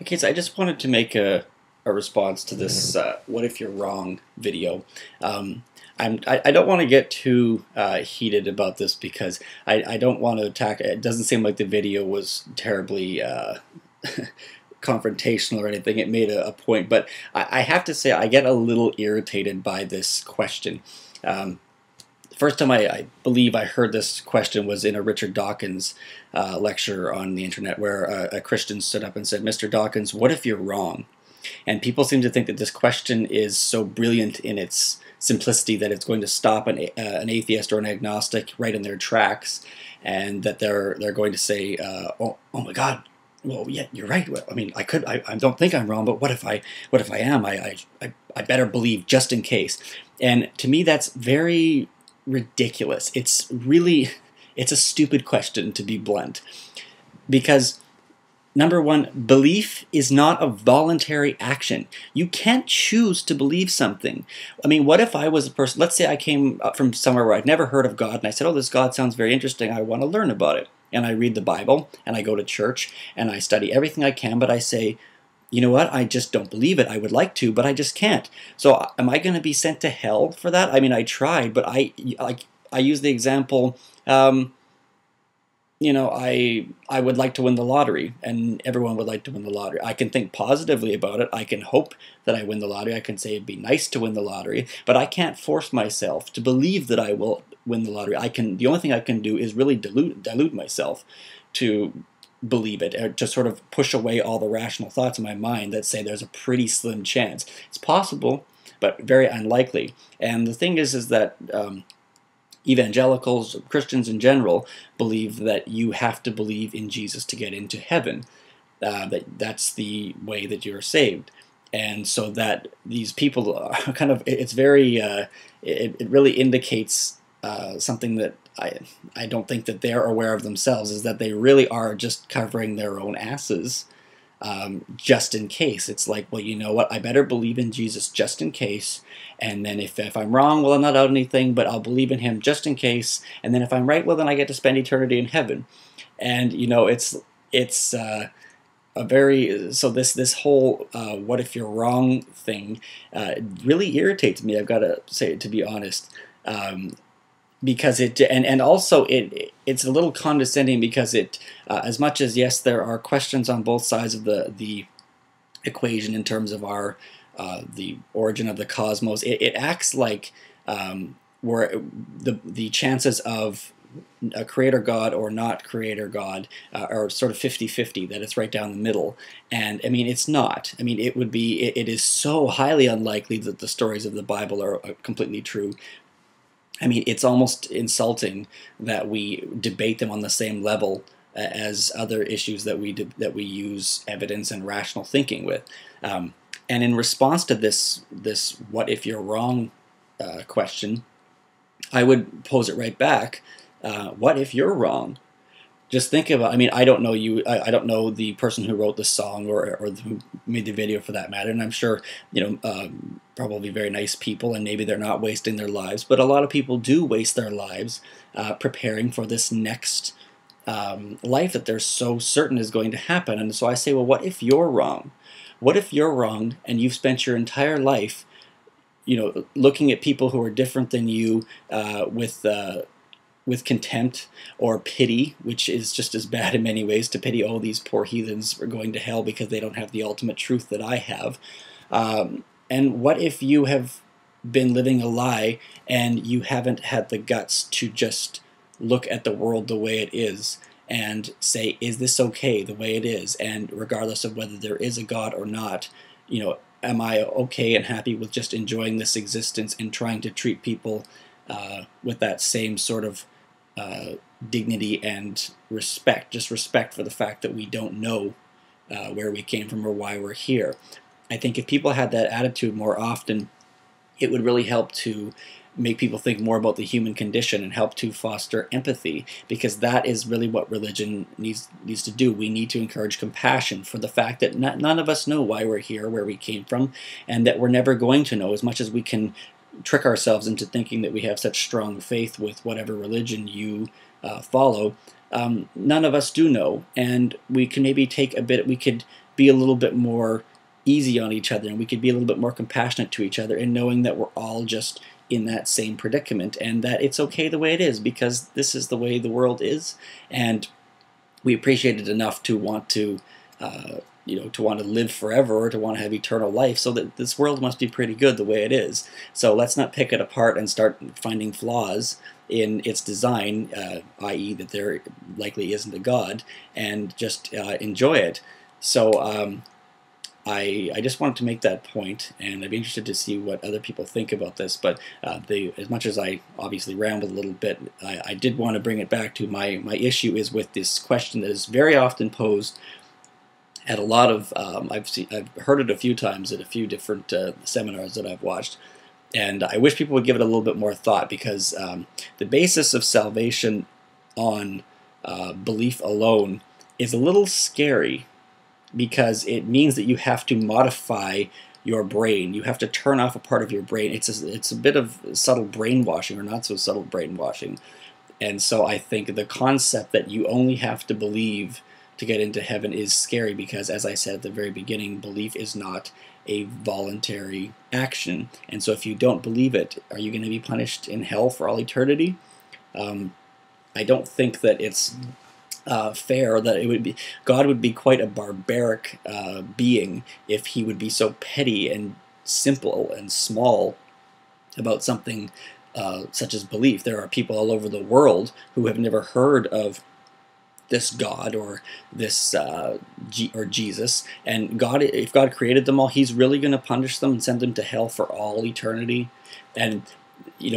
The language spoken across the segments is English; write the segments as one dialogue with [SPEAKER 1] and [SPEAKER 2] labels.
[SPEAKER 1] Okay, so I just wanted to make a response to this "What if you're wrong" video. Um, I don't want to get too heated about this because I don't want to attack. It doesn't seem like the video was terribly confrontational or anything. It made a point, but I have to say I get a little irritated by this question. Um, First time I believe I heard this question was in a Richard Dawkins lecture on the internet, where a Christian stood up and said, "Mr. Dawkins, what if you're wrong?" And people seem to think that this question is so brilliant in its simplicity that it's going to stop an atheist or an agnostic right in their tracks, and that they're going to say, "Oh my God, well, yeah, you're right. Well, I mean, I don't think I'm wrong, but what if I am? I better believe just in case." And to me, that's very ridiculous. It's a stupid question, to be blunt, because number one, belief is not a voluntary action. You can't choose to believe something. I mean, what if I was a person, let's say I came up from somewhere where I'd never heard of God, and I said, "Oh, this God sounds very interesting. I want to learn about it." And I read the Bible, and I go to church, and I study everything I can, but I say, "You know what? I just don't believe it. I would like to, but I just can't." So am I going to be sent to hell for that? I mean, I tried, but I use the example. I would like to win the lottery, and everyone would like to win the lottery. I can think positively about it. I can hope that I win the lottery. I can say it'd be nice to win the lottery, but I can't force myself to believe that I will win the lottery. The only thing I can do is really dilute myself to believe it, or to sort of push away all the rational thoughts in my mind that say there's a pretty slim chance. It's possible, but very unlikely. And the thing is that evangelicals, Christians in general, believe that you have to believe in Jesus to get into heaven. That's the way that you're saved. And so that these people are it's very, it really indicates something that I don't think that they're aware of themselves, is that they really are just covering their own asses, just in case. It's like, well, you know what? I better believe in Jesus just in case. And then if I'm wrong, well, I'm not out anything, but I'll believe in him just in case. And then if I'm right, well, then I get to spend eternity in heaven. And it's a very so this whole "what if you're wrong" thing really irritates me. I've got to say, to be honest. Because and also it's a little condescending, because as much as, yes, there are questions on both sides of the equation in terms of the origin of the cosmos, it acts like where the chances of a creator God or not creator God are sort of 50-50, that it's right down the middle. And I mean, it's not. I mean, it is so highly unlikely that the stories of the Bible are completely true. I mean, it's almost insulting that we debate them on the same level as other issues that we use evidence and rational thinking with. And in response to this "what if you're wrong" question, I would pose it right back. What if you're wrong? Just think about, I mean, I don't know you, I don't know the person who wrote the song, or who made the video, for that matter, and I'm sure, probably very nice people, and maybe they're not wasting their lives, but a lot of people do waste their lives preparing for this next life that they're so certain is going to happen. And so I say, well, what if you're wrong? What if you're wrong and you've spent your entire life, looking at people who are different than you with contempt or pity, which is just as bad in many ways, to pity, "Oh, these poor heathens are going to hell because they don't have the ultimate truth that I have." And what if you have been living a lie, and you haven't had the guts to just look at the world the way it is and say, "Is this okay the way it is? And regardless of whether there is a God or not, am I okay and happy with just enjoying this existence and trying to treat people with that same sort of dignity and respect, just respect for the fact that we don't know where we came from or why we're here." I think if people had that attitude more often, it would really help to make people think more about the human condition and help to foster empathy, because that is really what religion needs to do. We need to encourage compassion for the fact that none of us know why we're here, where we came from, and that we're never going to know, as much as we can trick ourselves into thinking that we have such strong faith with whatever religion you follow. None of us do know, and we can maybe take a bit, we could be a little bit more easy on each other, and we could be a little bit more compassionate to each other, in knowing that we're all just in that same predicament, and that it's okay the way it is, because this is the way the world is, and we appreciate it enough to want to to want to live forever, or to want to have eternal life, so that this world must be pretty good the way it is. So let's not pick it apart and start finding flaws in its design, i.e. that there likely isn't a God, and just enjoy it. So I just wanted to make that point, and I'd be interested to see what other people think about this. But as much as I obviously rambled a little bit, I did want to bring it back to my issue is with this question that is very often posed at a lot of, I've heard it a few times at a few different seminars that I've watched, and I wish people would give it a little bit more thought, because the basis of salvation on belief alone is a little scary, because it means that you have to modify your brain. You have to turn off a part of your brain. It's a bit of subtle brainwashing, or not so subtle brainwashing. And so I think the concept that you only have to believe to get into heaven is scary, because, as I said at the very beginning, belief is not a voluntary action. And so if you don't believe it, are you going to be punished in hell for all eternity? I don't think that it's fair, that it would be, God would be quite a barbaric being if he would be so petty and simple and small about something such as belief. There are people all over the world who have never heard of this God or this or Jesus, and God, if God created them all, he's really going to punish them and send them to hell for all eternity? And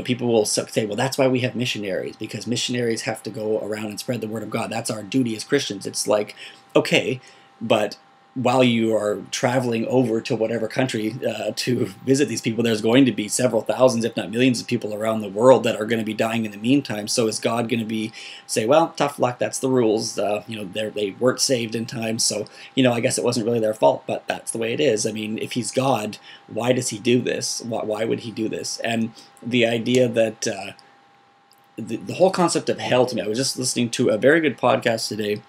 [SPEAKER 1] people will say, well, that's why we have missionaries, because missionaries have to go around and spread the word of God. That's our duty as Christians. It's like, okay, but while you are traveling over to whatever country to visit these people, there's going to be several thousands, if not millions, of people around the world that are going to be dying in the meantime. So is God going to say, well, tough luck, that's the rules. They weren't saved in time, so I guess it wasn't really their fault, but that's the way it is. I mean, if he's God, why does he do this? Why would he do this? And the idea that the whole concept of hell, to me, I was just listening to a very good podcast today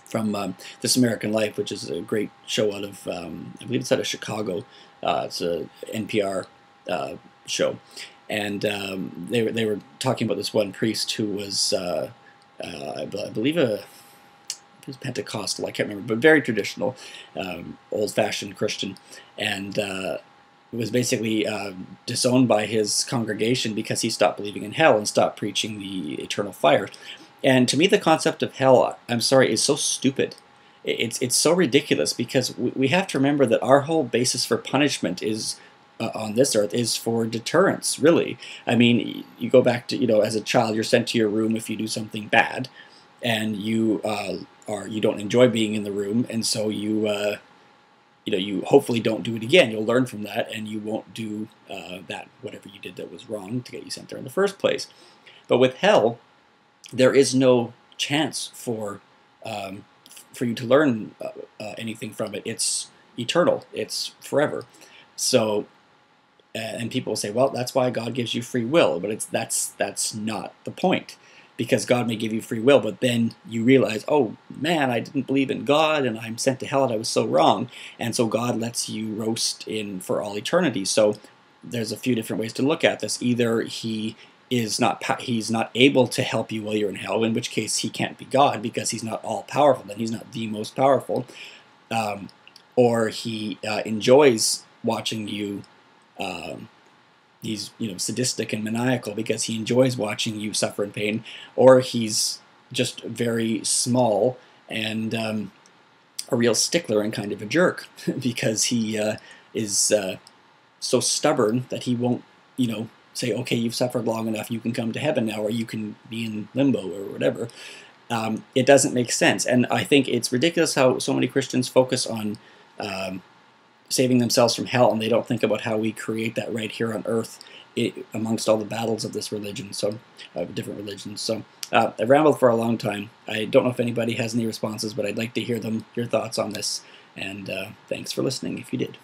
[SPEAKER 1] from This American Life, which is a great show out of, I believe it's out of Chicago. It's a NPR show. And they were talking about this one priest who was, I believe, he was Pentecostal, I can't remember, but very traditional, old-fashioned Christian. And was basically disowned by his congregation because he stopped believing in hell and stopped preaching the eternal fire. And to me, the concept of hell, I'm sorry, is so stupid. It's so ridiculous, because we have to remember that our whole basis for punishment is on this earth is for deterrence, really. I mean, you go back to, as a child, you're sent to your room if you do something bad, and you don't enjoy being in the room, and so you hopefully don't do it again. You'll learn from that, and you won't do whatever you did that was wrong to get you sent there in the first place. But with hell, there is no chance for you to learn anything from it. It's eternal. It's forever. So, and people will say, well, that's why God gives you free will. But that's not the point, because God may give you free will, but then you realize, oh man, I didn't believe in God, and I'm sent to hell, and I was so wrong. And so God lets you roast in for all eternity. So there's a few different ways to look at this. Either he's not able to help you while you're in hell, in which case he can't be God, because he's not all powerful, then he's not the most powerful, or he enjoys watching you. He's sadistic and maniacal because he enjoys watching you suffer in pain, or he's just very small and a real stickler and kind of a jerk because he is so stubborn that he won't say, okay, you've suffered long enough, you can come to heaven now, or you can be in limbo or whatever. It doesn't make sense. And I think it's ridiculous how so many Christians focus on saving themselves from hell, and they don't think about how we create that right here on earth amongst all the battles of this religion, different religions. So I've rambled for a long time. I don't know if anybody has any responses, but I'd like to hear your thoughts on this. And thanks for listening if you did.